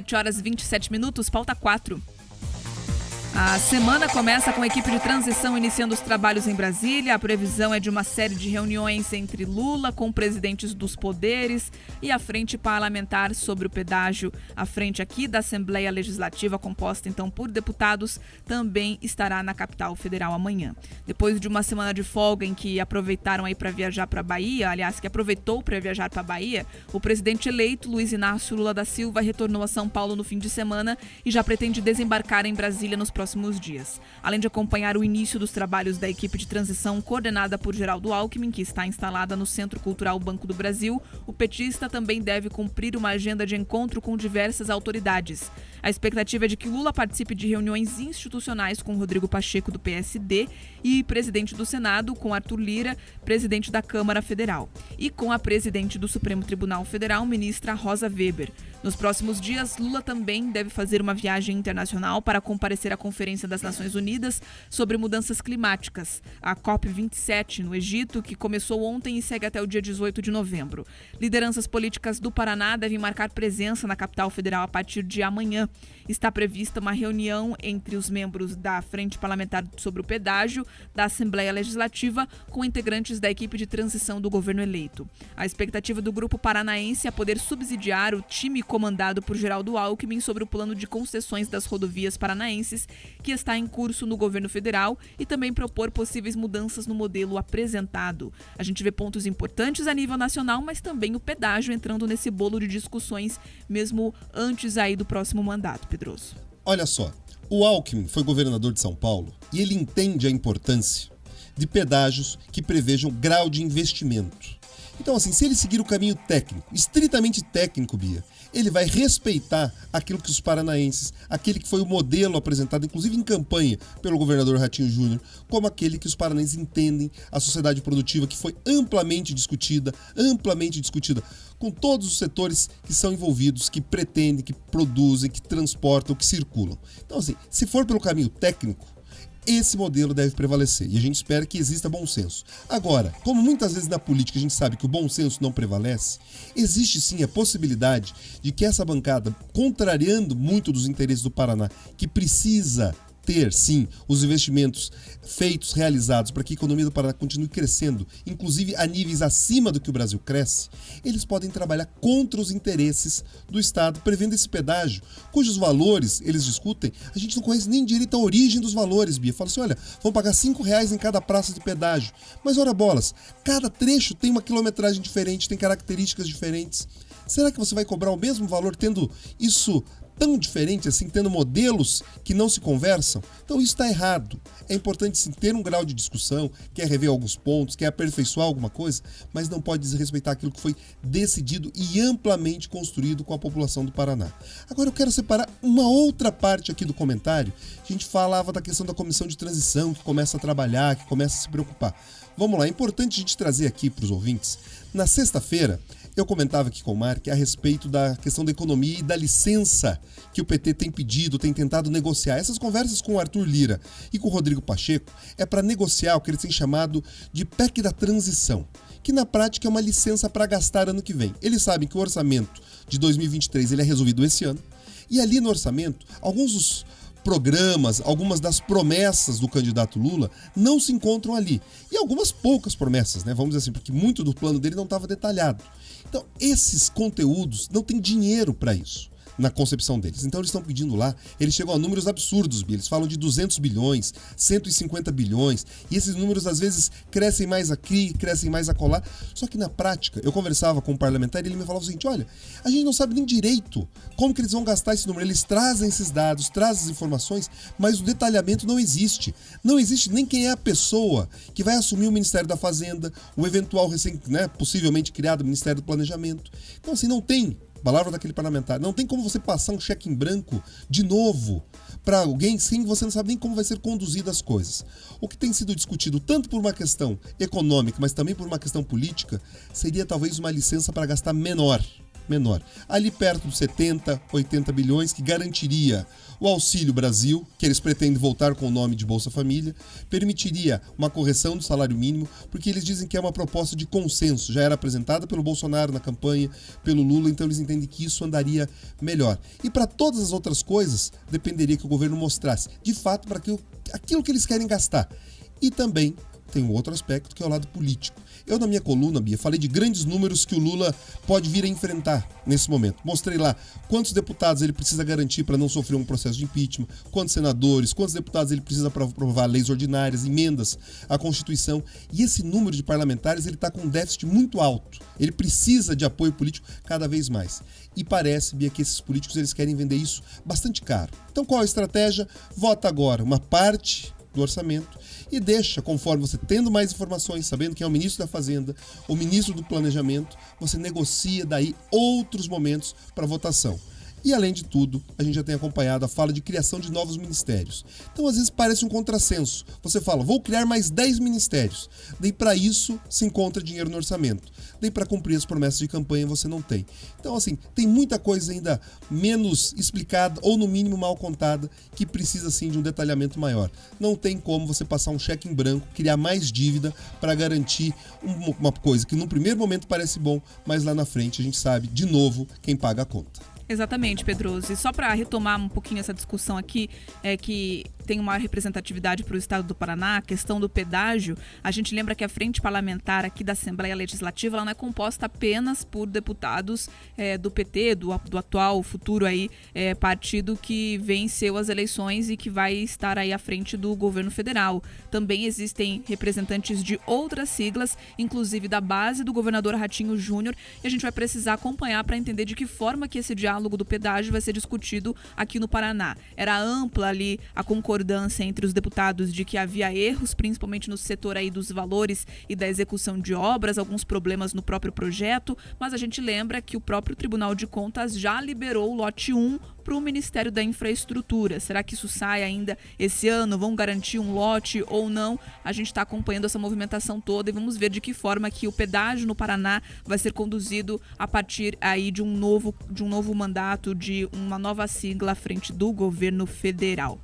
7h27, pauta 4. A semana começa com a equipe de transição iniciando os trabalhos em Brasília. A previsão é de uma série de reuniões entre Lula com presidentes dos poderes e a frente parlamentar sobre o pedágio. A frente aqui da Assembleia Legislativa, composta então por deputados, também estará na capital federal amanhã. Depois de uma semana de folga em que aproveitaram aí para viajar para a Bahia, aliás, que aproveitou para viajar para a Bahia, o presidente eleito Luiz Inácio Lula da Silva retornou a São Paulo no fim de semana e já pretende desembarcar em Brasília nos próximos dias. Além de acompanhar o início dos trabalhos da equipe de transição coordenada por Geraldo Alckmin, que está instalada no Centro Cultural Banco do Brasil, o petista também deve cumprir uma agenda de encontro com diversas autoridades. A expectativa é de que Lula participe de reuniões institucionais com Rodrigo Pacheco, do PSD, e presidente do Senado, com Arthur Lira, presidente da Câmara Federal, e com a presidente do Supremo Tribunal Federal, ministra Rosa Weber. Nos próximos dias, Lula também deve fazer uma viagem internacional para comparecer à Conferência das Nações Unidas sobre Mudanças Climáticas, a COP27, no Egito, que começou ontem e segue até o dia 18 de novembro. Lideranças políticas do Paraná devem marcar presença na capital federal a partir de amanhã. Está prevista uma reunião entre os membros da Frente Parlamentar sobre o Pedágio, da Assembleia Legislativa, com integrantes da equipe de transição do governo eleito. A expectativa do grupo paranaense é poder subsidiar o time comandado por Geraldo Alckmin sobre o plano de concessões das rodovias paranaenses, que está em curso no governo federal, e também propor possíveis mudanças no modelo apresentado. A gente vê pontos importantes a nível nacional, mas também o pedágio entrando nesse bolo de discussões, mesmo antes aí do próximo mandato, Pedroso. Olha só, o Alckmin foi governador de São Paulo e ele entende a importância de pedágios que prevejam grau de investimento. Então, assim, se ele seguir o caminho técnico, estritamente técnico, Bia, ele vai respeitar aquilo que os paranaenses, aquele que foi o modelo apresentado, inclusive em campanha, pelo governador Ratinho Júnior, como aquele que os paranaenses entendem a sociedade produtiva, que foi amplamente discutida com todos os setores que são envolvidos, que pretendem, que produzem, que transportam, que circulam. Então, assim, se for pelo caminho técnico, esse modelo deve prevalecer e a gente espera que exista bom senso. Agora, como muitas vezes na política a gente sabe que o bom senso não prevalece, existe sim a possibilidade de que essa bancada, contrariando muito dos interesses do Paraná, que precisa ter, sim, os investimentos feitos, realizados, para que a economia do Paraná continue crescendo, inclusive a níveis acima do que o Brasil cresce, eles podem trabalhar contra os interesses do Estado, prevendo esse pedágio, cujos valores eles discutem, a gente não conhece nem direito a origem dos valores, Bia. Fala assim, olha, vão pagar R$5 em cada praça de pedágio. Mas ora bolas, cada trecho tem uma quilometragem diferente, tem características diferentes. Será que você vai cobrar o mesmo valor tendo isso tão diferente assim, tendo modelos que não se conversam? Então isso está errado. É importante sim ter um grau de discussão, quer rever alguns pontos, quer aperfeiçoar alguma coisa, mas não pode desrespeitar aquilo que foi decidido e amplamente construído com a população do Paraná. Agora eu quero separar uma outra parte aqui do comentário. A gente falava da questão da comissão de transição, que começa a trabalhar, que começa a se preocupar. Vamos lá, é importante a gente trazer aqui para os ouvintes. Na sexta-feira, eu comentava aqui com o Mark a respeito da questão da economia e da licença que o PT tem pedido, tem tentado negociar. Essas conversas com o Arthur Lira e com o Rodrigo Pacheco é para negociar o que eles têm chamado de PEC da transição, que na prática é uma licença para gastar ano que vem. Eles sabem que o orçamento de 2023 ele é resolvido esse ano, e ali no orçamento, alguns dos programas, algumas das promessas do candidato Lula não se encontram ali. E algumas poucas promessas, né? Vamos dizer assim, porque muito do plano dele não estava detalhado. Então, esses conteúdos não tem dinheiro para isso na concepção deles. Então eles estão pedindo lá, eles chegam a números absurdos, eles falam de 200 bilhões, 150 bilhões, e esses números às vezes crescem mais aqui, crescem mais acolá. Só que na prática, eu conversava com um parlamentar e ele me falava o seguinte, olha, a gente não sabe nem direito como que eles vão gastar esse número. Eles trazem esses dados, trazem as informações, mas o detalhamento não existe. Não existe nem quem é a pessoa que vai assumir o Ministério da Fazenda, o eventual possivelmente criado Ministério do Planejamento. Então assim, não tem, palavra daquele parlamentar, não tem como você passar um cheque em branco de novo para alguém sem você não sabe nem como vai ser conduzidas as coisas. O que tem sido discutido tanto por uma questão econômica, mas também por uma questão política, seria talvez uma licença para gastar menor. menor. Ali perto dos 70, 80 bilhões, que garantiria o Auxílio Brasil, que eles pretendem voltar com o nome de Bolsa Família, permitiria uma correção do salário mínimo, porque eles dizem que é uma proposta de consenso, já era apresentada pelo Bolsonaro na campanha, pelo Lula, então eles entendem que isso andaria melhor. E para todas as outras coisas, dependeria que o governo mostrasse, de fato, para aquilo que eles querem gastar. E também tem um outro aspecto, que é o lado político. Eu, na minha coluna, Bia, falei de grandes números que o Lula pode vir a enfrentar nesse momento. Mostrei lá quantos deputados ele precisa garantir para não sofrer um processo de impeachment, quantos senadores, quantos deputados ele precisa para aprovar leis ordinárias, emendas à Constituição. E esse número de parlamentares ele está com um déficit muito alto. Ele precisa de apoio político cada vez mais. E parece, Bia, que esses políticos eles querem vender isso bastante caro. Então qual a estratégia? Vota agora uma parte do orçamento e deixa, conforme você tendo mais informações, sabendo quem é o ministro da Fazenda, o ministro do Planejamento, você negocia daí outros momentos para votação. E, além de tudo, a gente já tem acompanhado a fala de criação de novos ministérios. Então, às vezes, parece um contrassenso. Você fala, vou criar mais 10 ministérios. Daí, para isso, se encontra dinheiro no orçamento. Daí, para cumprir as promessas de campanha, você não tem. Então, assim, tem muita coisa ainda menos explicada ou, no mínimo, mal contada, que precisa, sim, de um detalhamento maior. Não tem como você passar um cheque em branco, criar mais dívida para garantir uma coisa que, no primeiro momento, parece bom, mas lá na frente, a gente sabe, de novo, quem paga a conta. Exatamente, Pedroso. E só para retomar um pouquinho essa discussão aqui, que tem uma representatividade para o estado do Paraná, a questão do pedágio, a gente lembra que a frente parlamentar aqui da Assembleia Legislativa ela não é composta apenas por deputados do PT, do atual, futuro aí, partido que venceu as eleições e que vai estar aí à frente do governo federal. Também existem representantes de outras siglas, inclusive da base do governador Ratinho Júnior, e a gente vai precisar acompanhar para entender de que forma que esse diálogo do pedágio vai ser discutido aqui no Paraná. Era ampla ali a concordância entre os deputados de que havia erros, principalmente no setor aí dos valores e da execução de obras, alguns problemas no próprio projeto, mas a gente lembra que o próprio Tribunal de Contas já liberou o lote 1 para o Ministério da Infraestrutura. Será que isso sai ainda esse ano? Vão garantir um lote ou não? A gente está acompanhando essa movimentação toda e vamos ver de que forma que o pedágio no Paraná vai ser conduzido a partir aí de um novo mandato, de uma nova sigla à frente do governo federal.